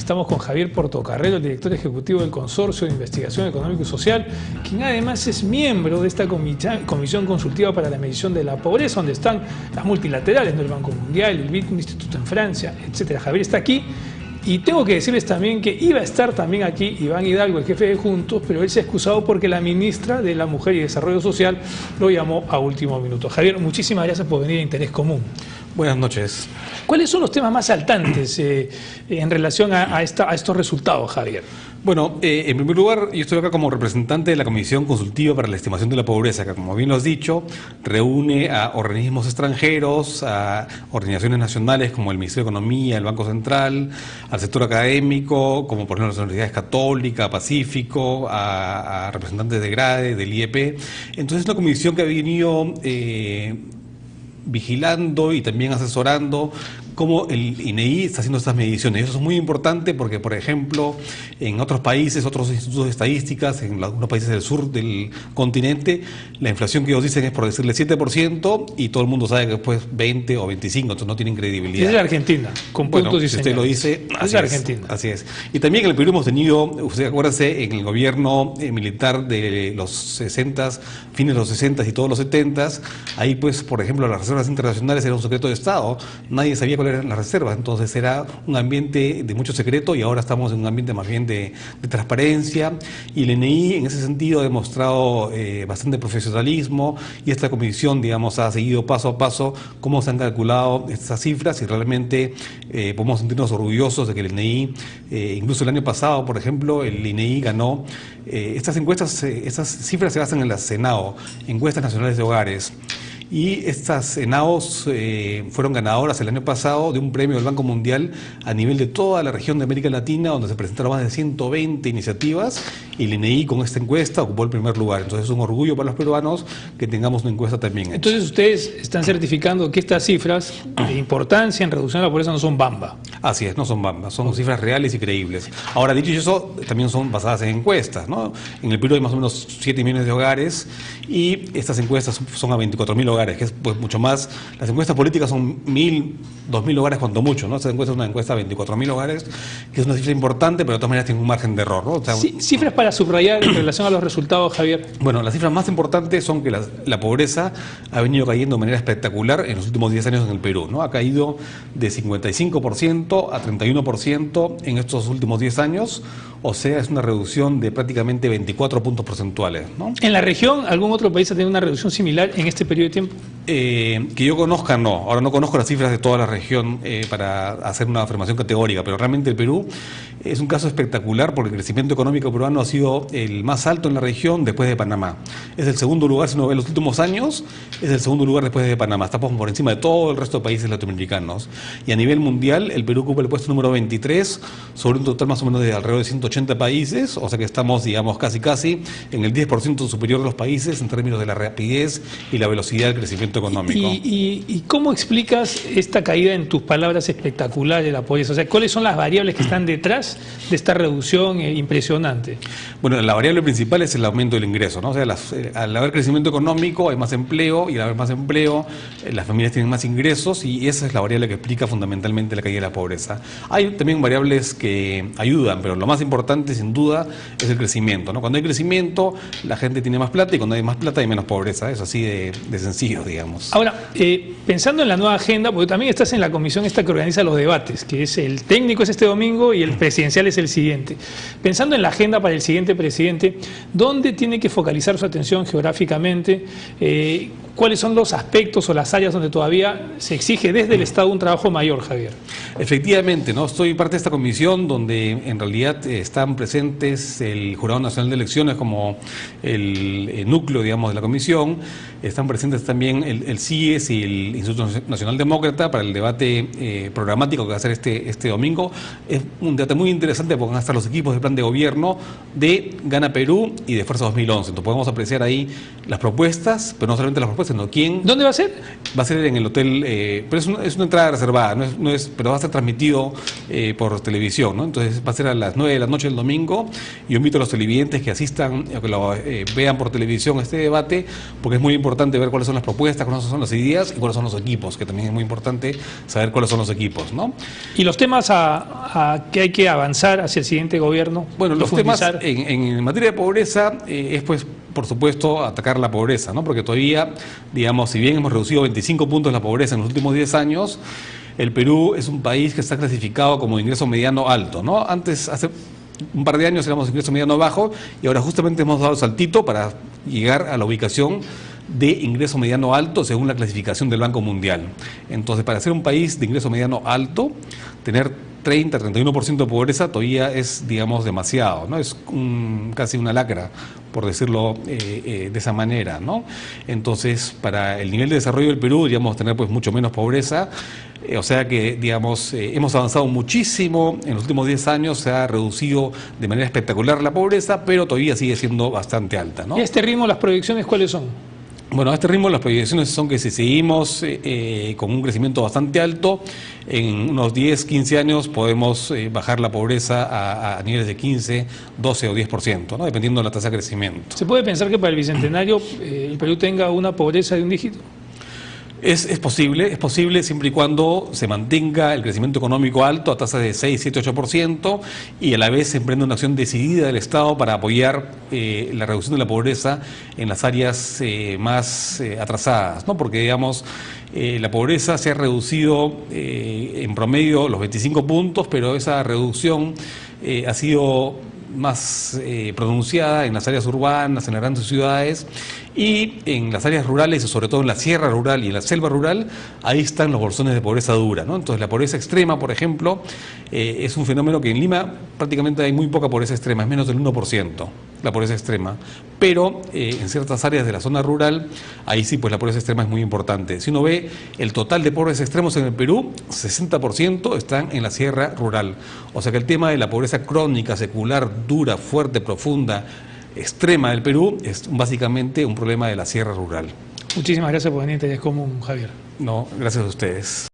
Estamos con Javier Portocarrero, el director ejecutivo del Consorcio de Investigación Económica y Social, quien además es miembro de esta Comisión Consultiva para la Medición de la Pobreza, donde están las multilaterales, ¿no? El Banco Mundial, el BID, un instituto en Francia, etcétera. Javier está aquí. Y tengo que decirles también que iba a estar también aquí Iván Hidalgo, el jefe de Juntos, pero él se ha excusado porque la ministra de la Mujer y Desarrollo Social lo llamó a último minuto. Javier, muchísimas gracias por venir a Interés Común. Buenas noches. ¿Cuáles son los temas más saltantes en relación a estos resultados, Javier? Bueno, en primer lugar, yo estoy acá como representante de la Comisión Consultiva para la Estimación de la Pobreza, que, como bien lo has dicho, reúne a organismos extranjeros, a organizaciones nacionales como el Ministerio de Economía, el Banco Central, al sector académico, como por ejemplo las universidades Católica, Pacífico, a representantes de GRADE, del IEP. Entonces, es una comisión que ha venido vigilando y también asesorando cómo el INEI está haciendo estas mediciones. Eso es muy importante porque, por ejemplo, en otros países, otros institutos de estadísticas, en algunos países del sur del continente, la inflación que ellos dicen es, por decirle, 7% y todo el mundo sabe que después 20 o 25, entonces no tienen credibilidad. Es la Argentina, con puntos y si usted lo dice, así es Argentina. Así es. Y también en el Perú hemos tenido, usted acuérdese, en el gobierno militar de los 60, fines de los 60 y todos los 70, ahí pues, por ejemplo, las reservas internacionales eran un secreto de Estado, nadie sabía cuáles eran las reservas, entonces era un ambiente de mucho secreto y ahora estamos en un ambiente más bien de transparencia, y el INEI en ese sentido ha demostrado bastante profesionalismo, y esta comisión, digamos, ha seguido paso a paso cómo se han calculado estas cifras, y realmente podemos sentirnos orgullosos de que el INEI, incluso el año pasado, por ejemplo, el INEI ganó estas encuestas, estas cifras se basan en la CENAO, Encuestas Nacionales de Hogares. Y estas ENAOs fueron ganadoras el año pasado de un premio del Banco Mundial a nivel de toda la región de América Latina, donde se presentaron más de 120 iniciativas, y el INEI con esta encuesta ocupó el primer lugar. Entonces es un orgullo para los peruanos que tengamos una encuesta también hecha. Entonces ustedes están certificando que estas cifras de importancia en reducción de la pobreza no son bamba. Así es, no son bambas, son cifras reales y creíbles. Ahora, dicho eso, también son basadas en encuestas, ¿no? En el Perú hay más o menos 7 millones de hogares, y estas encuestas son a 24.000 hogares, que es pues mucho más. Las encuestas políticas son 1.000, 2.000 hogares cuanto mucho, ¿no? Esta encuesta es una encuesta de 24.000 hogares, que es una cifra importante, pero de todas maneras tiene un margen de error, ¿no? O sea, sí, cifras para subrayar en relación a los resultados, Javier. Bueno, las cifras más importantes son que la pobreza ha venido cayendo de manera espectacular en los últimos 10 años en el Perú, ¿no? Ha caído de 55% a 31% en estos últimos 10 años, o sea, es una reducción de prácticamente 24 puntos porcentuales, ¿no? ¿En la región algún otro país ha tenido una reducción similar en este periodo de tiempo? Que yo conozca, no. Ahora no conozco las cifras de toda la región para hacer una afirmación categórica, pero realmente el Perú es un caso espectacular porque el crecimiento económico peruano ha sido el más alto en la región después de Panamá. Es el segundo lugar, si uno ve los últimos años, es el segundo lugar después de Panamá. Estamos por encima de todo el resto de países latinoamericanos. Y a nivel mundial, el Perú ocupa el puesto número 23 sobre un total más o menos de alrededor de 180 países, o sea que estamos, digamos, casi en el 10% superior de los países en términos de la rapidez y la velocidad del crecimiento económico. ¿Y cómo explicas esta caída, en tus palabras, espectacular de la pobreza? O sea, ¿cuáles son las variables que están detrás de esta reducción impresionante? Bueno, la variable principal es el aumento del ingreso, ¿no? O sea, al haber crecimiento económico hay más empleo, y al haber más empleo las familias tienen más ingresos, y esa es la variable que explica fundamentalmente la caída de la pobreza. Hay también variables que ayudan, pero lo más importante sin duda es el crecimiento, ¿no? Cuando hay crecimiento la gente tiene más plata, y cuando hay más plata hay menos pobreza. Es así de sencillo, digamos. Ahora, pensando en la nueva agenda, porque también estás en la comisión esta que organiza los debates, que es el técnico es este domingo y el presidencial es el siguiente. Pensando en la agenda para el siguiente presidente, ¿dónde tiene que focalizar su atención geográficamente? ¿Cuáles son los aspectos o las áreas donde todavía se exige desde el Estado un trabajo mayor, Javier? Efectivamente, ¿no? Estoy parte de esta comisión donde en realidad están presentes el Jurado Nacional de Elecciones como el núcleo, digamos, de la comisión. Están presentes también el CIES y el Instituto Nacional Demócrata para el debate programático que va a ser este domingo. Es un debate muy interesante porque van a estar los equipos del plan de gobierno de Gana Perú y de Fuerza 2011. Entonces podemos apreciar ahí las propuestas, pero no solamente las propuestas, sino quién. ¿Dónde va a ser? Va a ser en el hotel, pero es una entrada reservada, pero va a estar transmitido por televisión, ¿no? Entonces va a ser a las 9 de la noche. noche del domingo. Yo invito a los televidentes que asistan, que lo vean por televisión este debate, porque es muy importante ver cuáles son las propuestas, cuáles son las ideas y cuáles son los equipos, que también es muy importante saber cuáles son los equipos, ¿no? Y los temas a que hay que avanzar hacia el siguiente gobierno. Bueno, los temas en materia de pobreza es pues, por supuesto, atacar la pobreza, ¿no? Porque todavía, digamos, si bien hemos reducido 25 puntos la pobreza en los últimos 10 años, el Perú es un país que está clasificado como de ingreso mediano alto, ¿no? Antes, hace un par de años éramos ingreso mediano bajo y ahora justamente hemos dado el saltito para llegar a la ubicación de ingreso mediano alto según la clasificación del Banco Mundial. Entonces, para ser un país de ingreso mediano alto, tener 30-31% de pobreza todavía es, digamos, demasiado, ¿no? Es casi una lacra, por decirlo de esa manera, ¿no? Entonces, para el nivel de desarrollo del Perú, deberíamos tener pues mucho menos pobreza, o sea que, digamos, hemos avanzado muchísimo, en los últimos 10 años se ha reducido de manera espectacular la pobreza, pero todavía sigue siendo bastante alta, ¿no? ¿Y a este ritmo las proyecciones cuáles son? Bueno, a este ritmo las proyecciones son que si seguimos con un crecimiento bastante alto, en unos 10, 15 años podemos bajar la pobreza a niveles de 15, 12 o 10%, ¿no? Dependiendo de la tasa de crecimiento. ¿Se puede pensar que para el Bicentenario el Perú tenga una pobreza de un dígito? Es posible siempre y cuando se mantenga el crecimiento económico alto a tasas de 6, 7, 8% y a la vez se emprenda una acción decidida del Estado para apoyar la reducción de la pobreza en las áreas más atrasadas, ¿no? Porque, digamos, la pobreza se ha reducido en promedio los 25 puntos, pero esa reducción ha sido más pronunciada en las áreas urbanas, en las grandes ciudades, y en las áreas rurales, y sobre todo en la sierra rural y en la selva rural, ahí están los bolsones de pobreza dura, ¿no? Entonces la pobreza extrema, por ejemplo, es un fenómeno que en Lima prácticamente hay muy poca pobreza extrema, es menos del 1% la pobreza extrema, pero en ciertas áreas de la zona rural, ahí sí, pues la pobreza extrema es muy importante. Si uno ve el total de pobres extremos en el Perú, 60% están en la sierra rural, o sea que el tema de la pobreza crónica, secular, dura, fuerte, profunda, extrema del Perú es básicamente un problema de la sierra rural. Muchísimas gracias por venir, es común, Javier. No, gracias a ustedes.